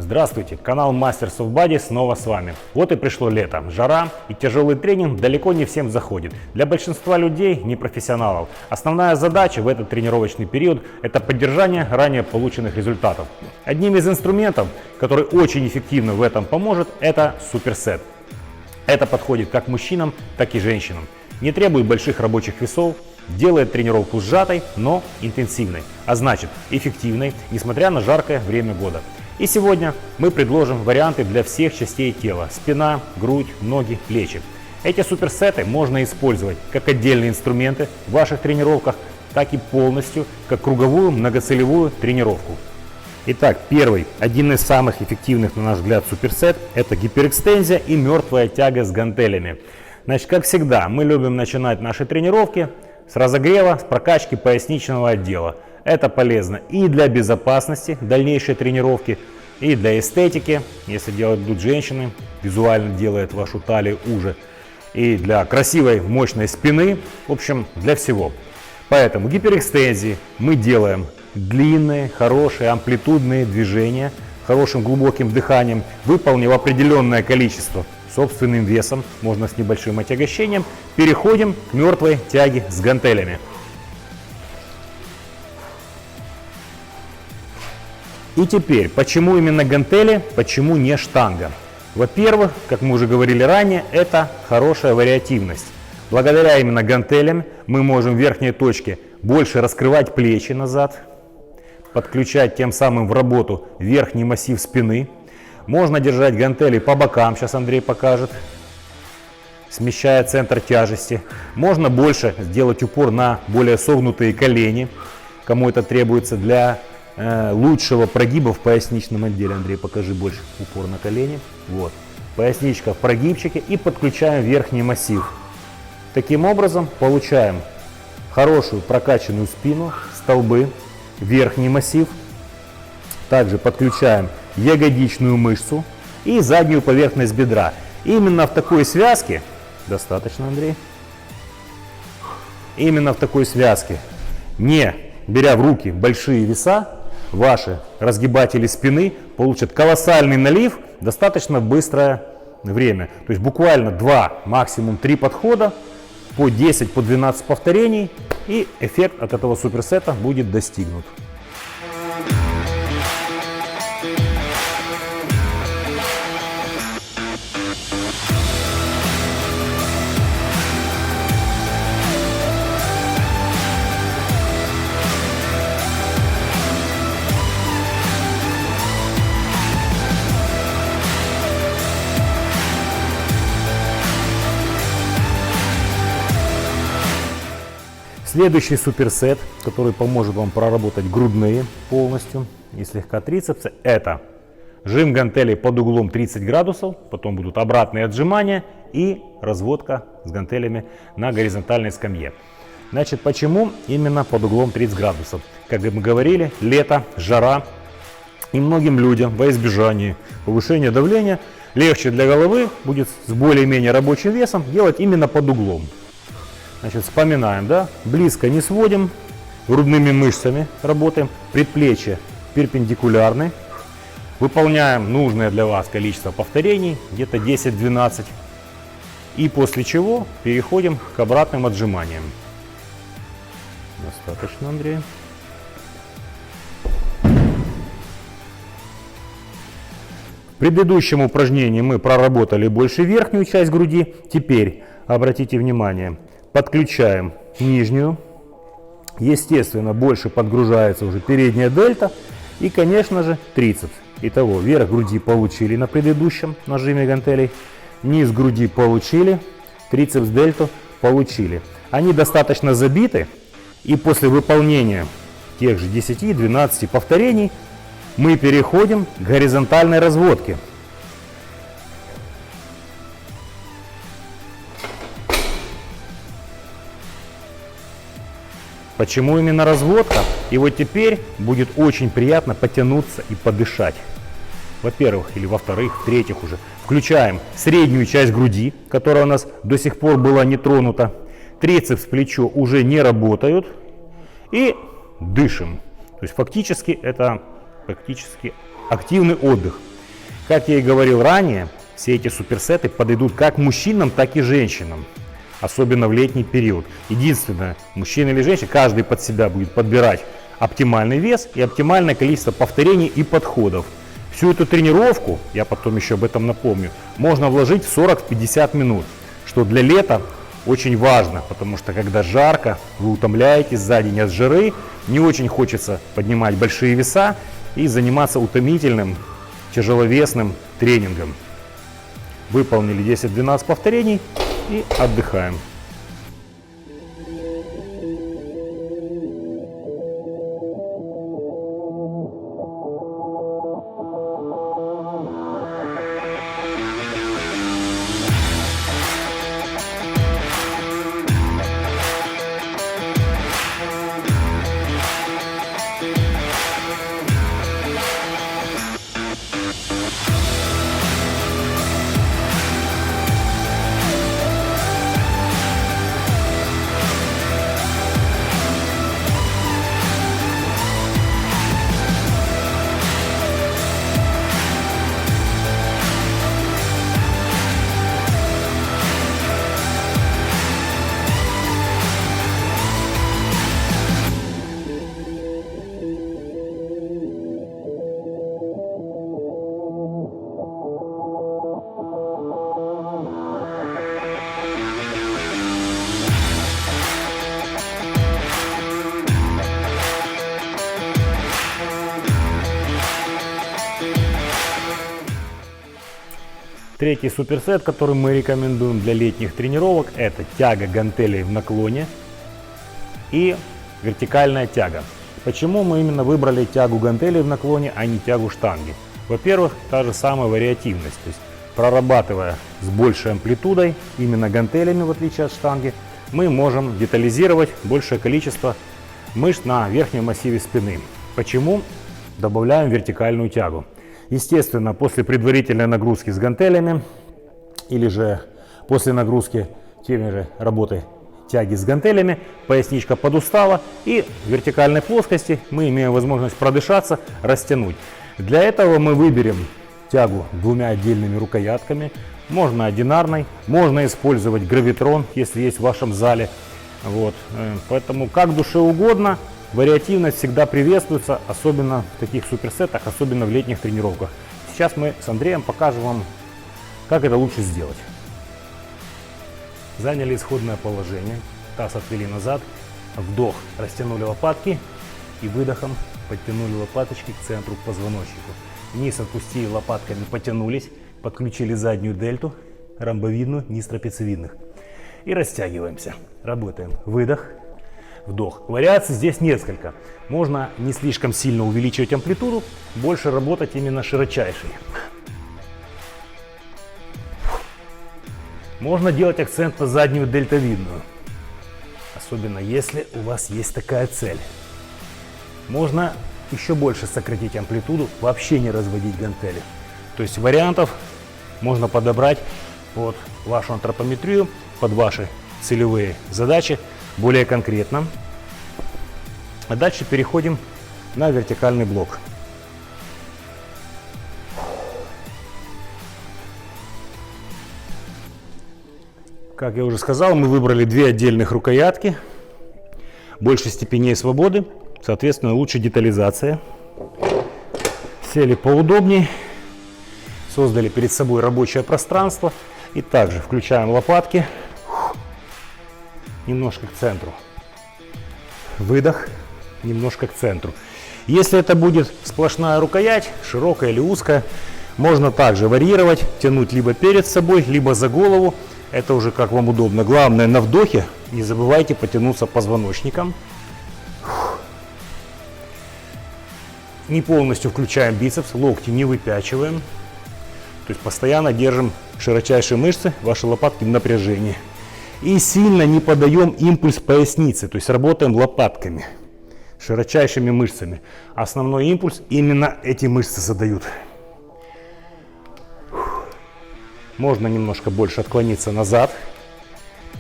Здравствуйте, канал Masters of Body снова с вами. Вот и пришло лето, жара и тяжелый тренинг далеко не всем заходит. Для большинства людей, непрофессионалов, основная задача в этот тренировочный период – это поддержание ранее полученных результатов. Одним из инструментов, который очень эффективно в этом поможет, это суперсет. Это подходит как мужчинам, так и женщинам. Не требует больших рабочих весов, делает тренировку сжатой, но интенсивной, а значит эффективной, несмотря на жаркое время года. И сегодня мы предложим варианты для всех частей тела: спина, грудь, ноги, плечи. Эти суперсеты можно использовать как отдельные инструменты в ваших тренировках, так и полностью как круговую многоцелевую тренировку. Итак, первый, один из самых эффективных, на наш взгляд, суперсет – это гиперэкстензия и мертвая тяга с гантелями. Значит, как всегда, мы любим начинать наши тренировки с разогрева, с прокачки поясничного отдела. Это полезно и для безопасности дальнейшей тренировки, и для эстетики, если делать будут женщины, визуально делает вашу талию уже, и для красивой мощной спины, в общем, для всего. Поэтому гиперэкстензии мы делаем длинные, хорошие, амплитудные движения, хорошим глубоким дыханием, выполнив определенное количество собственным весом, можно с небольшим отягощением, переходим к мертвой тяге с гантелями. И теперь, почему именно гантели, почему не штанга? Во-первых, как мы уже говорили ранее, это хорошая вариативность. Благодаря именно гантелям мы можем в верхней точке больше раскрывать плечи назад, подключать тем самым в работу верхний массив спины. Можно держать гантели по бокам, сейчас Андрей покажет, смещая центр тяжести. Можно больше сделать упор на более согнутые колени, кому это требуется для лучшего прогиба в поясничном отделе. Андрей, покажи больше упор на колени. Вот. Поясничка в прогибчике и подключаем верхний массив. Таким образом получаем хорошую прокачанную спину, столбы, верхний массив. Также подключаем ягодичную мышцу и заднюю поверхность бедра. Именно в такой связке, достаточно, Андрей, именно в такой связке, не беря в руки большие веса, ваши разгибатели спины получат колоссальный налив в достаточно быстрое время. То есть буквально 2, максимум 3 подхода по 10, по 12 повторений, и эффект от этого суперсета будет достигнут. Следующий суперсет, который поможет вам проработать грудные полностью и слегка трицепсы, это жим гантелей под углом 30 градусов, потом будут обратные отжимания и разводка с гантелями на горизонтальной скамье. Значит, почему именно под углом 30 градусов? Как мы говорили, лето, жара, и многим людям во избежание повышения давления легче для головы будет с более-менее рабочим весом делать именно под углом. Значит, вспоминаем, да? Близко не сводим, грудными мышцами работаем, предплечья перпендикулярны, выполняем нужное для вас количество повторений, где-то 10-12, и после чего переходим к обратным отжиманиям. Достаточно, Андрей. В предыдущем упражнении мы проработали больше верхнюю часть груди, теперь обратите внимание, подключаем нижнюю, естественно, больше подгружается уже передняя дельта и, конечно же, трицепс. Итого, верх груди получили на предыдущем нажиме гантелей, низ груди получили, трицепс дельту получили. Они достаточно забиты, и после выполнения тех же 10-12 повторений мы переходим к горизонтальной разводке. Почему именно разводка? И вот теперь будет очень приятно потянуться и подышать. Во-первых, или во-вторых, в-третьих уже. Включаем среднюю часть груди, которая у нас до сих пор была не тронута. Трицепс, плечо уже не работают. И дышим. То есть фактически это активный отдых. Как я и говорил ранее, все эти суперсеты подойдут как мужчинам, так и женщинам. Особенно в летний период. Единственное, мужчина или женщина, каждый под себя будет подбирать оптимальный вес и оптимальное количество повторений и подходов. Всю эту тренировку, я потом еще об этом напомню, можно вложить в 40-50 минут, что для лета очень важно, потому что когда жарко, вы утомляетесь за день от жары, не очень хочется поднимать большие веса и заниматься утомительным, тяжеловесным тренингом. Выполнили 10-12 повторений и отдыхаем. Третий суперсет, который мы рекомендуем для летних тренировок, это тяга гантелей в наклоне и вертикальная тяга. Почему мы именно выбрали тягу гантелей в наклоне, а не тягу штанги? Во-первых, та же самая вариативность, то есть прорабатывая с большей амплитудой, именно гантелями в отличие от штанги, мы можем детализировать большее количество мышц на верхнем массиве спины. Почему добавляем вертикальную тягу? Естественно, после предварительной нагрузки с гантелями или же после нагрузки теми же работы тяги с гантелями, поясничка подустала, и в вертикальной плоскости мы имеем возможность продышаться, растянуть. Для этого мы выберем тягу двумя отдельными рукоятками, можно одинарной, можно использовать гравитрон, если есть в вашем зале. Вот. Поэтому как душе угодно. Вариативность всегда приветствуется, особенно в таких суперсетах, особенно в летних тренировках. Сейчас мы с Андреем покажем вам, как это лучше сделать. Заняли исходное положение, таз отвели назад, вдох, растянули лопатки и выдохом подтянули лопаточки к центру позвоночника. Вниз отпустили лопатками, потянулись, подключили заднюю дельту, ромбовидную, низ трапециевидных. И растягиваемся. Работаем. Выдох. Вдох. Вариаций здесь несколько. Можно не слишком сильно увеличивать амплитуду, больше работать именно широчайшей. Можно делать акцент на заднюю дельтовидную, особенно если у вас есть такая цель. Можно еще больше сократить амплитуду, вообще не разводить гантели. То есть вариантов можно подобрать под вашу антропометрию, под ваши целевые задачи. Более конкретно. А дальше переходим на вертикальный блок. Как я уже сказал, мы выбрали две отдельных рукоятки. Больше степеней свободы, соответственно, лучше детализация. Сели поудобнее, создали перед собой рабочее пространство. И также включаем лопатки. Немножко к центру. Выдох, немножко к центру. Если это будет сплошная рукоять, широкая или узкая, можно также варьировать, тянуть либо перед собой, либо за голову. Это уже как вам удобно. Главное, на вдохе не забывайте потянуться позвоночником. Не полностью включаем бицепс, локти не выпячиваем. То есть постоянно держим широчайшие мышцы, ваши лопатки в напряжении. И сильно не подаем импульс пояснице, то есть работаем лопатками, широчайшими мышцами. Основной импульс именно эти мышцы задают. Можно немножко больше отклониться назад,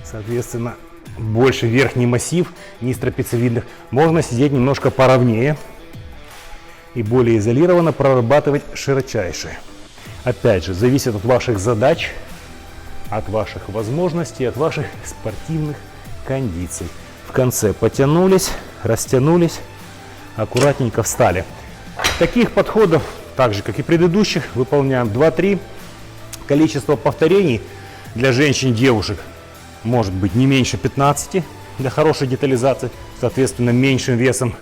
соответственно, больше верхний массив, низ трапециевидных. Можно сидеть немножко поровнее и более изолированно прорабатывать широчайшие. Опять же, зависит от ваших задач, от ваших возможностей, от ваших спортивных кондиций. В конце потянулись, растянулись, аккуратненько встали. Таких подходов, так же как и предыдущих, выполняем 2-3. Количество повторений для женщин и девушек может быть не меньше 15 для хорошей детализации, соответственно, меньшим весом.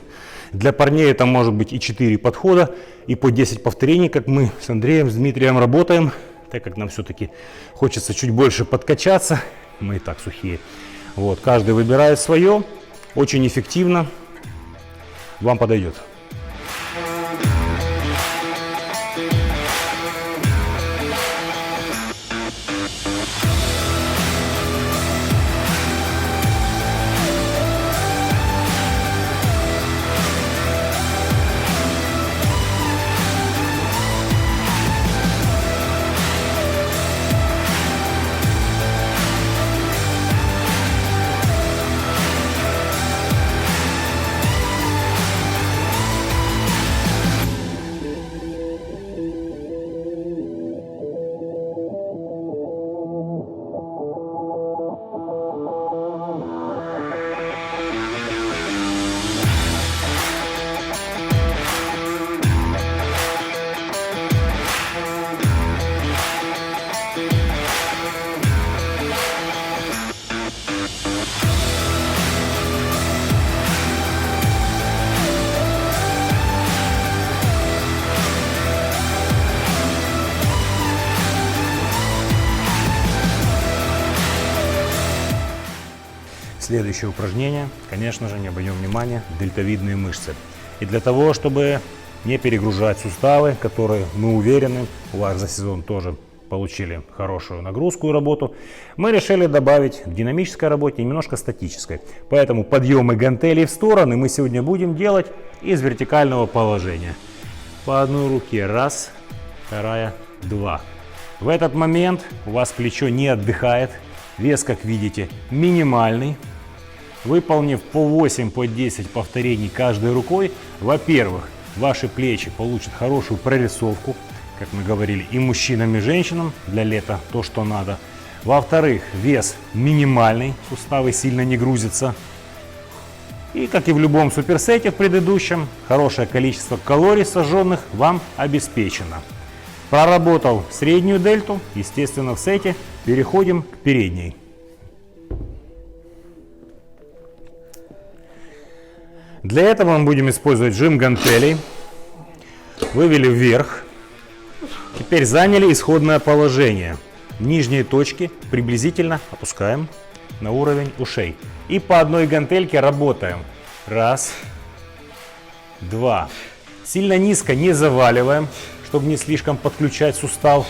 Для парней это может быть и 4 подхода, и по 10 повторений, как мы с Андреем, с Дмитрием работаем, так как нам все-таки хочется чуть больше подкачаться, мы и так сухие. Вот, каждый выбирает свое, очень эффективно, вам подойдет. Следующее упражнение, конечно же, не обойдем внимания, дельтовидные мышцы. И для того, чтобы не перегружать суставы, которые, мы уверены, у вас за сезон тоже получили хорошую нагрузку и работу, мы решили добавить к динамической работе немножко статической. Поэтому подъемы гантелей в стороны мы сегодня будем делать из вертикального положения. По одной руке, раз, вторая, два. В этот момент у вас плечо не отдыхает, вес, как видите, минимальный. Выполнив по 8, по 10 повторений каждой рукой, во-первых, ваши плечи получат хорошую прорисовку, как мы говорили, и мужчинам, и женщинам, для лета то, что надо. Во-вторых, вес минимальный, суставы сильно не грузятся. И, как и в любом суперсете в предыдущем, хорошее количество калорий сожженных вам обеспечено. Проработал среднюю дельту, естественно, в сете переходим к передней. Для этого мы будем использовать жим гантелей. Вывели вверх. Теперь заняли исходное положение. Нижние точки приблизительно опускаем на уровень ушей. И по одной гантельке работаем. Раз, два. Сильно низко не заваливаем, чтобы не слишком подключать сустав.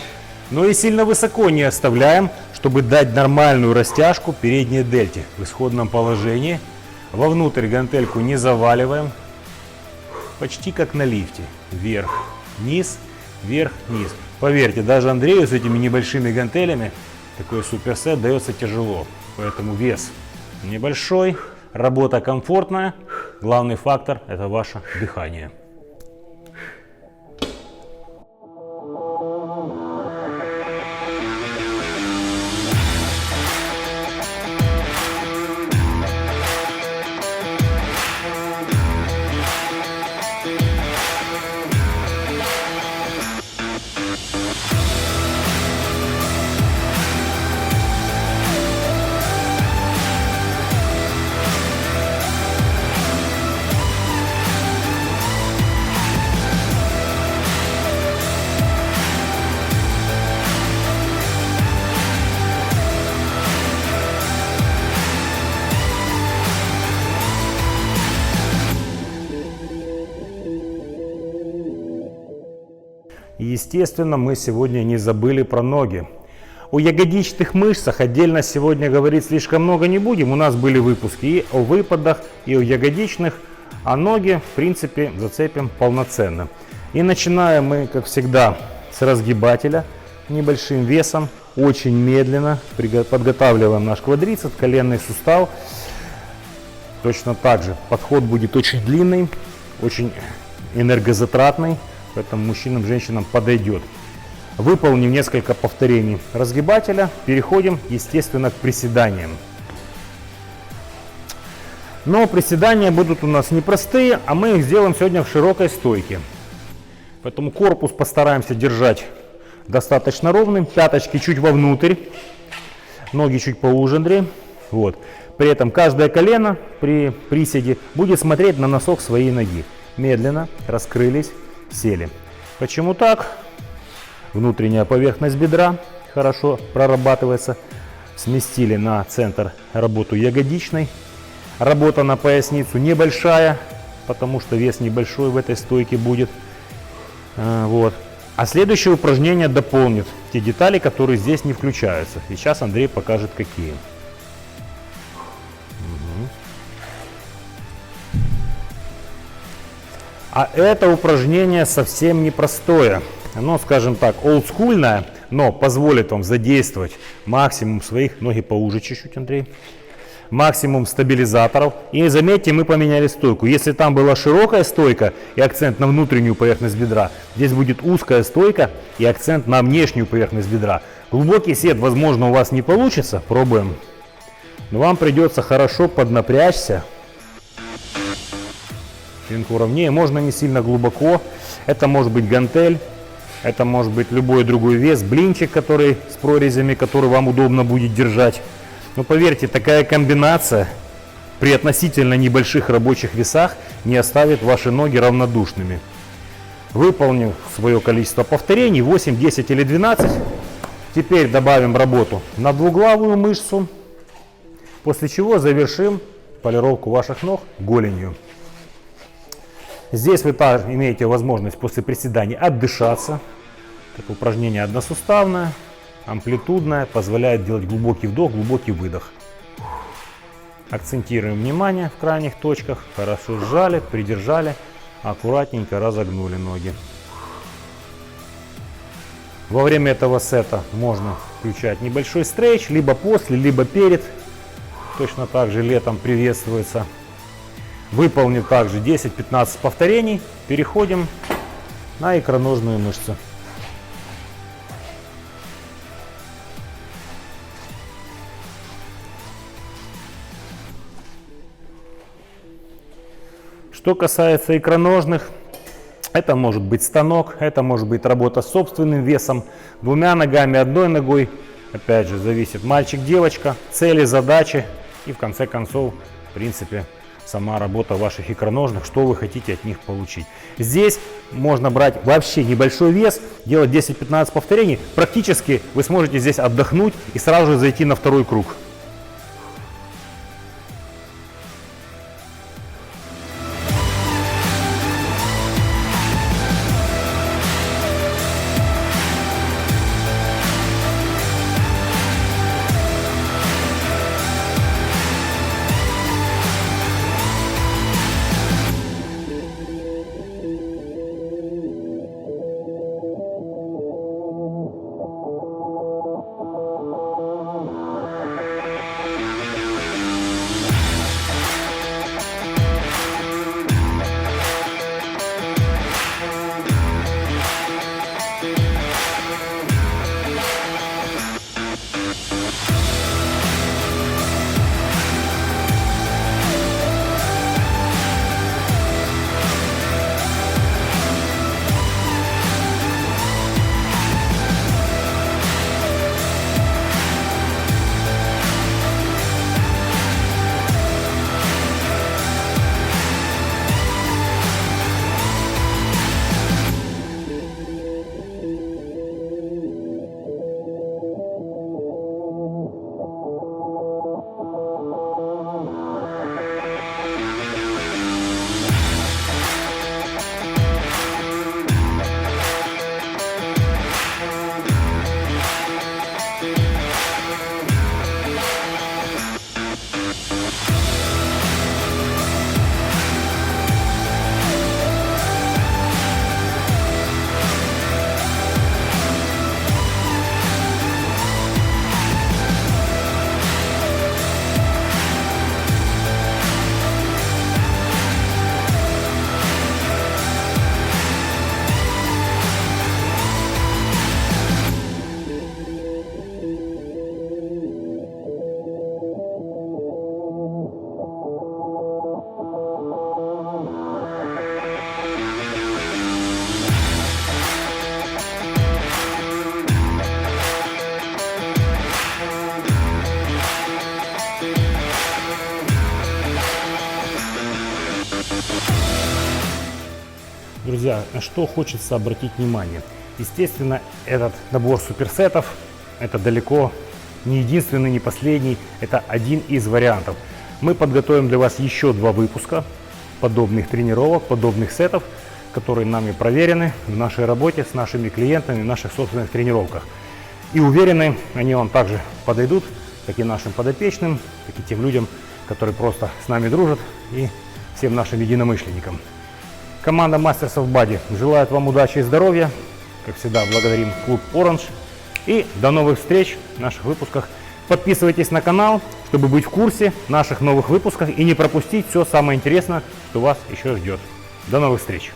Но и сильно высоко не оставляем, чтобы дать нормальную растяжку передней дельте в исходном положении. Вовнутрь гантельку не заваливаем, почти как на лифте. Вверх, вниз, вверх, вниз. Поверьте, даже Андрею с этими небольшими гантелями такой суперсет дается тяжело. Поэтому вес небольшой, работа комфортная. Главный фактор – это ваше дыхание. Естественно, мы сегодня не забыли про ноги. О ягодичных мышцах отдельно сегодня говорить слишком много не будем. У нас были выпуски и о выпадах, и о ягодичных, а ноги, в принципе, зацепим полноценно. И начинаем мы, как всегда, с разгибателя небольшим весом, очень медленно подготавливаем наш квадрицепс, коленный сустав. Точно так же подход будет очень длинный, очень энергозатратный. Поэтому мужчинам, женщинам подойдет. Выполнив несколько повторений разгибателя, переходим, естественно, к приседаниям. Но приседания будут у нас непростые, а мы их сделаем сегодня в широкой стойке. Поэтому корпус постараемся держать достаточно ровным, пяточки чуть вовнутрь, ноги чуть поуже, Андрей. Вот. При этом каждое колено при приседе будет смотреть на носок своей ноги. Медленно раскрылись, сели. Почему так? Внутренняя поверхность бедра хорошо прорабатывается. Сместили на центр работу ягодичной. Работа на поясницу небольшая, потому что вес небольшой в этой стойке будет. Вот. А следующее упражнение дополнит те детали, которые здесь не включаются. И сейчас Андрей покажет, какие. А это упражнение совсем непростое. Оно, скажем так, олдскульное, но позволит вам задействовать максимум своих, ноги поуже чуть-чуть, Андрей, максимум стабилизаторов. И заметьте, мы поменяли стойку. Если там была широкая стойка и акцент на внутреннюю поверхность бедра, здесь будет узкая стойка и акцент на внешнюю поверхность бедра. Глубокий сет, возможно, у вас не получится, пробуем. Но вам придется хорошо поднапрячься. Спинку ровнее, можно не сильно глубоко. Это может быть гантель, это может быть любой другой вес, блинчик, который с прорезями, который вам удобно будет держать. Но поверьте, такая комбинация при относительно небольших рабочих весах не оставит ваши ноги равнодушными. Выполнив свое количество повторений, 8, 10 или 12, теперь добавим работу на двуглавую мышцу, после чего завершим полировку ваших ног голенью. Здесь вы также имеете возможность после приседаний отдышаться. Это упражнение односуставное, амплитудное, позволяет делать глубокий вдох, глубокий выдох. Акцентируем внимание в крайних точках. Хорошо сжали, придержали, аккуратненько разогнули ноги. Во время этого сета можно включать небольшой стрейч, либо после, либо перед. Точно так же летом приветствуется. Выполнив также 10-15 повторений, переходим на икроножную мышцу. Что касается икроножных, это может быть станок, это может быть работа с собственным весом, двумя ногами, одной ногой. Опять же, зависит мальчик-девочка, цели, задачи и в конце концов, в принципе, сама работа ваших икроножных, что вы хотите от них получить. Здесь можно брать вообще небольшой вес, делать 10-15 повторений. Практически вы сможете здесь отдохнуть и сразу же зайти на второй круг. Друзья, на что хочется обратить внимание. Естественно, этот набор суперсетов – это далеко не единственный, не последний, это один из вариантов. Мы подготовим для вас еще 2 выпуска подобных тренировок, подобных сетов, которые нами проверены в нашей работе с нашими клиентами, в наших собственных тренировках. И уверены, они вам также подойдут, как и нашим подопечным, так и тем людям, которые просто с нами дружат, и всем нашим единомышленникам. Команда Masters of Body желает вам удачи и здоровья. Как всегда, благодарим клуб Orange. И до новых встреч в наших выпусках. Подписывайтесь на канал, чтобы быть в курсе наших новых выпусков и не пропустить все самое интересное, что вас еще ждет. До новых встреч!